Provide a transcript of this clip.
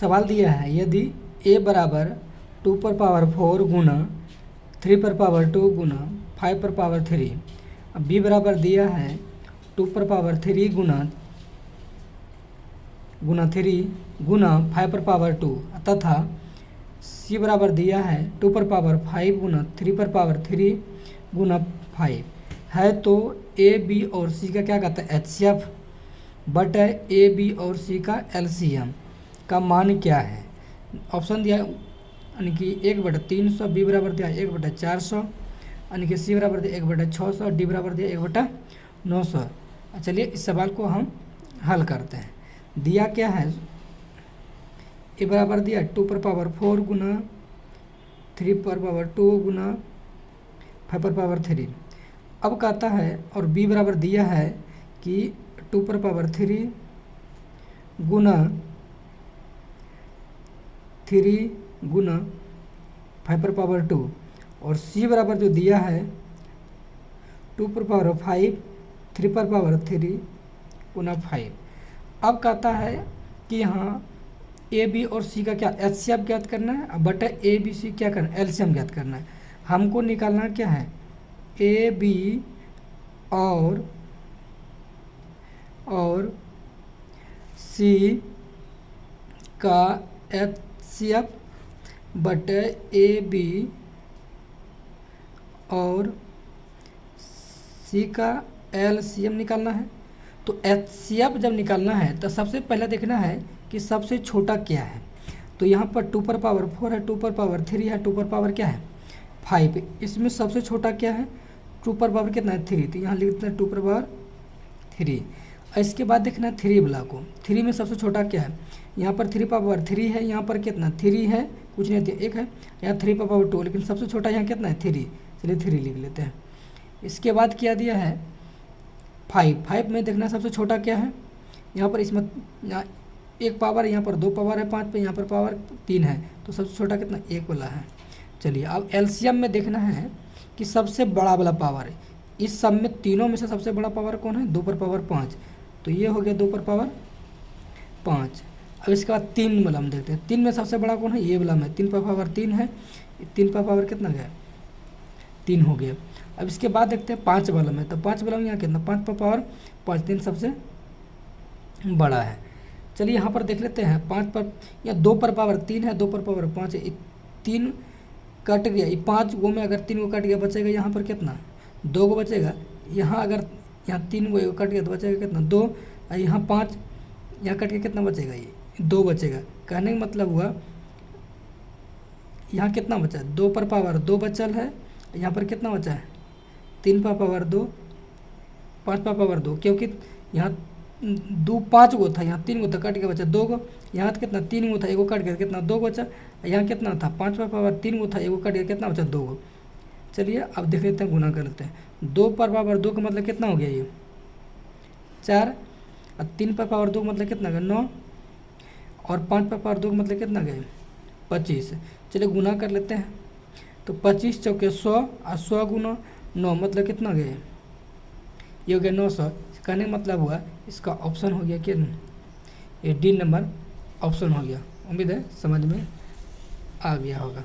सवाल दिया है यदि a बराबर 2 पर पावर 4 गुना 3 पर पावर 2 गुना 5 पर पावर 3, अब b बराबर दिया है 2 पर पावर 3 गुना 3 गुना 5 पर पावर 2 तथा c बराबर दिया है 2 पर पावर 5 गुना 3 पर पावर 3 गुना 5 है, तो a b और c का क्या कहता है HCF बटा a b और c का LCM का मान क्या है। ऑप्शन दिया यानी कि 1/300, बी बराबर दिया 1/400, यानी कि सी बराबर दिया 1/600, डी बराबर दिया 1/900। चलिए इस सवाल को हम हल करते हैं। दिया क्या है, ए बराबर दिया 2 पर पावर 4 गुना 3 पर पावर 2 गुना 5 पर पावर 3। अब कहता है और बी बराबर दिया है कि 2 पर पावर 3 गुना 3 गुना 5 पर पावर 2 और सी बराबर जो दिया है 2 पर पावर 5 3 पर पावर 3 गुना 5। अब कहता है कि यहाँ ए बी और सी का क्या HCF ज्ञात करना है, अब बटा ए बी सी क्या करना है LCM ज्ञात करना है। हमको निकालना क्या है ए बी और सी का HCF बटे ए बी और सी का LCM निकालना है। तो HCF जब निकालना है तो सबसे पहले देखना है कि सबसे छोटा क्या है। तो यहाँ पर 2 पर पावर 4 है, 2 पर पावर 3 है, 2 पर पावर क्या है 5। इसमें सबसे छोटा क्या है 2 पर पावर कितना है 3, तो यहाँ लिख देते हैं 2 पर पावर 3। और इसके बाद देखना है 3 वाला को, 3 में सबसे छोटा क्या है, यहाँ पर 3 पर पावर 3 है, यहाँ पर कितना 3 है कुछ नहीं है 1 है, यहाँ 3 पर पावर 2, लेकिन सबसे छोटा यहाँ कितना है 3, चलिए 3 लिख लेते हैं। इसके बाद क्या दिया है 5 में देखना सबसे छोटा क्या है, यहाँ पर इसमें यहाँ 1 पावर, यहाँ पर 2 पावर है 5 पे, यहाँ पर पावर 3 है, तो सबसे छोटा कितना 1 वाला है। चलिए अब LCM में देखना है कि सबसे बड़ा वाला पावर है, इस सब में तीनों में से सबसे बड़ा पावर कौन है 2 पर पावर 5, तो ये हो गया 2 पर पावर 5। अब इसके बाद 3 वाला हम देखते हैं, 3 में सबसे बड़ा कौन है ये वाला में 3 पर पावर 3 है, 3 पर पावर कितना गया 3 हो गया। अब इसके बाद देखते हैं 5 वाला में, तो 5 वाला में यहाँ कितना 5 पर पावर 5, 3 सबसे बड़ा है। चलिए यहाँ पर देख लेते हैं 5 पर या 2 पर पावर 3 है, 2 पर पावर 5 है, 3 कट गया, ये 5 गो में अगर 3 गो कट गया बचेगा यहाँ पर कितना 2 गो बचेगा, यहाँ अगर यहाँ 3 गो कट गया तो बचेगा कितना 2, और यहाँ 5 यहाँ कट के कितना बचेगा ये 2 बचेगा। कहने का मतलब हुआ यहाँ कितना बचा 2 पर पावर 2 बचल है, यहाँ पर कितना बचा है 3 पर पावर 2 5 पर पावर 2, क्योंकि यहाँ 5 गो था, यहाँ 3 गो था कट के बचा 2 गो, यहाँ तो कितना 3 गो था 1 गो कट गया कितना 2 बचा, यहाँ कितना था 5 पर पावर 3 गो था 1 गो कट गया कितना बचा 2 गो। चलिए अब देख लेते हैं गुना कर लेते हैं, 2 पर पावर 2 का मतलब कितना हो गया ये 4, और 3 पर पावर 2 का मतलब कितना गया 9, और 5 पर पावर 2 का मतलब कितना गया 25। चलिए गुना कर लेते हैं, तो 25 चौके 100 और 100 गुना 9 मतलब कितना गया ये हो गया 900। कहने का मतलब हुआ इसका ऑप्शन हो गया कि ये डी नंबर ऑप्शन हो गया। उम्मीद है समझ में आ गया होगा।